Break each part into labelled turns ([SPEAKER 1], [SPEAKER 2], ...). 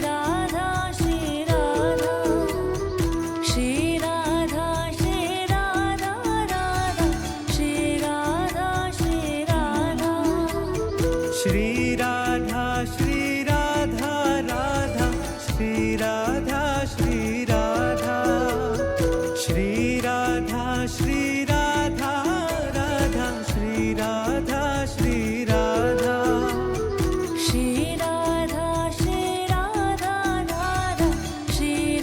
[SPEAKER 1] Radha Shri Radha Shri Radha Shri Radha Radha Shri Radha Shri Radha
[SPEAKER 2] Shri Radha Shri Radha Radha Shri Radha Shri Radha Shri Radha Shri Radha Radha Shri Radha Shri Radha
[SPEAKER 1] Shri Radha Shri Radha Radha Shri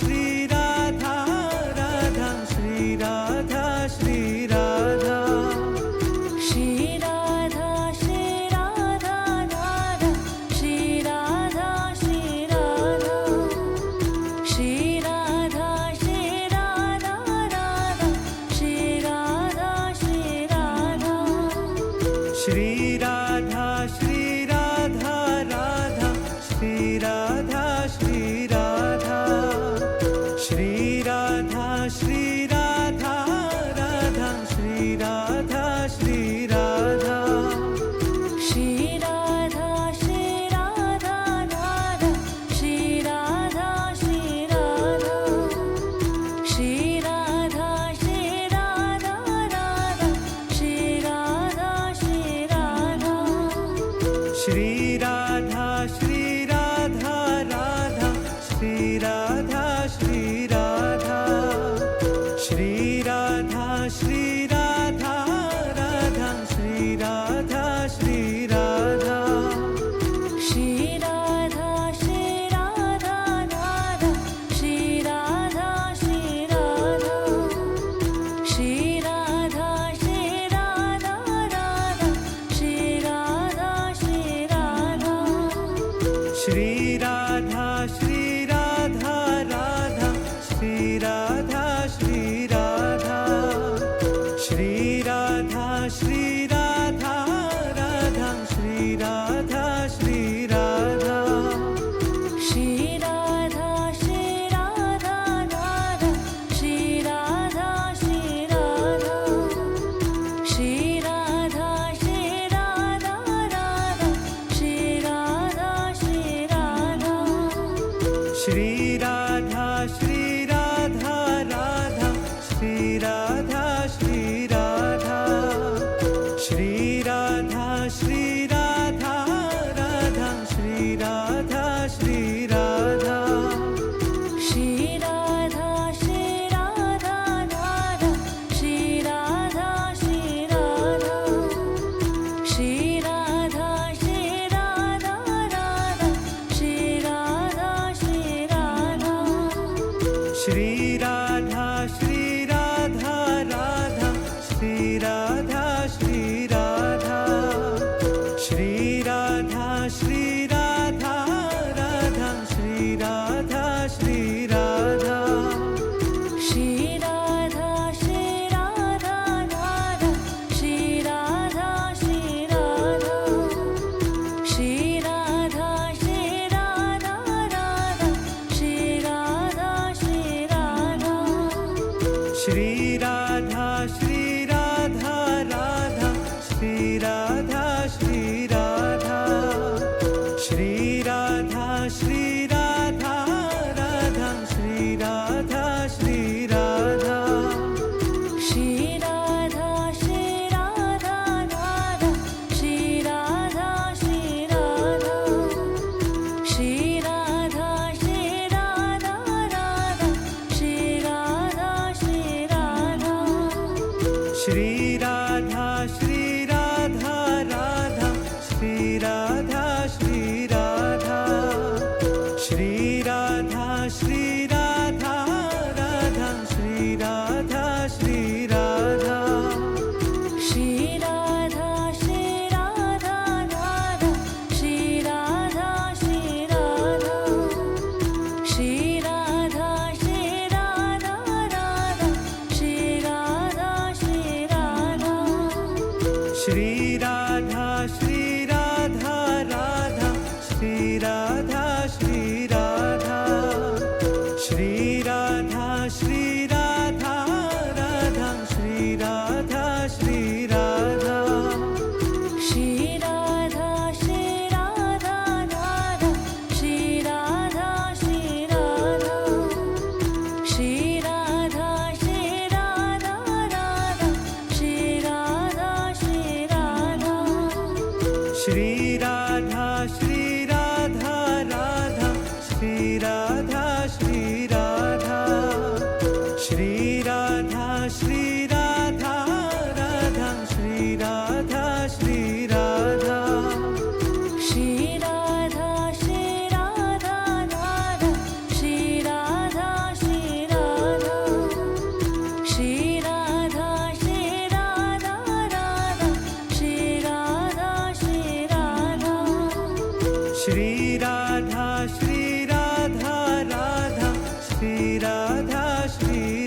[SPEAKER 2] Shri Radha Radha Shri Radha Shri Radha
[SPEAKER 1] Shri Radha Shri Radha Radha Shri Radha Shri Radha Shri Radha Shri Radha Radha Shri Radha Shri Radha
[SPEAKER 2] Shri Radha Shri Radha Radha Shri Radha Shri Radha Shri Radha Shri Radha Radha Shri Radha Shri Radha
[SPEAKER 1] Shri Radha Shri Radha Radha Shri Radha Shri Radha Shri Radha Shri Radha Radha Shri Radha Shri Radha
[SPEAKER 2] Shri Radha Shri Radha Radha Shri Radha Shri Radha Shri Radha Shri Radha Radha Shri Radha Shri Radha
[SPEAKER 1] Shri Radha Shri Radha Radha Shri Radha Shri Radha Shri Radha Shri Radha Radha Shri Radha Shri Radha
[SPEAKER 2] Shri Radha Shri Radha Radha Shri Radha Shri Radha Shri Radha Shri Radha Radha Shri Radha Shri Radha
[SPEAKER 1] Shri Radha Shri Radha Radha Shri Radha Shri Radha Shri Radha Shri Radha Radha Shri Radha Shri Radha
[SPEAKER 2] Shri Radha Shri Radha Radha Shri Radha Shri Radha Shri Radha Shri Radha Radha Shri Radha Shri Radha
[SPEAKER 1] Shri Radha Shri Radha Radha Shri Radha Shri Radha Shri Radha Shri Radha Radha Shri Radha Shri Radha
[SPEAKER 2] Shri Radha Shri Radha Radha Shri Radha Shri Radha Shri Radha Shri Radha Radha Shri Radha Shri Radha
[SPEAKER 1] Shri Radha Shri Radha Radha Shri Radha Shri Radha Shri Radha Shri Radha Radha Shri Radha Shri Radha
[SPEAKER 2] Shri Radha Shri Radha Radha Shri Radha Shri Radha Shri Radha Shri Radha Radha Shri Radha Shri Radha
[SPEAKER 1] Shri Radha Shri Radha Radha Shri Radha Shri Radha Shri Radha Shri Radha Radha Shri Radha Shri Radha
[SPEAKER 2] Shri Radha Shri Radha Radha Shri Radha Shri Radha Shri Radha Shri Radha Radha Shri Radha Shri Radha
[SPEAKER 1] Shri Radha Shri Radha Radha Shri Radha Shri Radha Shri Radha Shri Radha Radha Shri Radha Shri Radha
[SPEAKER 2] Shri Radha Shri Radha Radha Shri Radha Shri Radha Shri Radha Shri Radha Radha Shri Radha Shri Radha
[SPEAKER 1] Shri Radha Shri Radha Radha Shri Radha Shri Radha Shri Radha Shri Radha Radha Shri Radha Shri Radha
[SPEAKER 2] Shri Radha Shri Radha Radha Shri Radha Shri Radha Shri Radha Shri Radha Radha Shri Radha Shri Radha
[SPEAKER 1] Shri Radha Shri Radha Radha Shri Radha
[SPEAKER 2] Radha Shri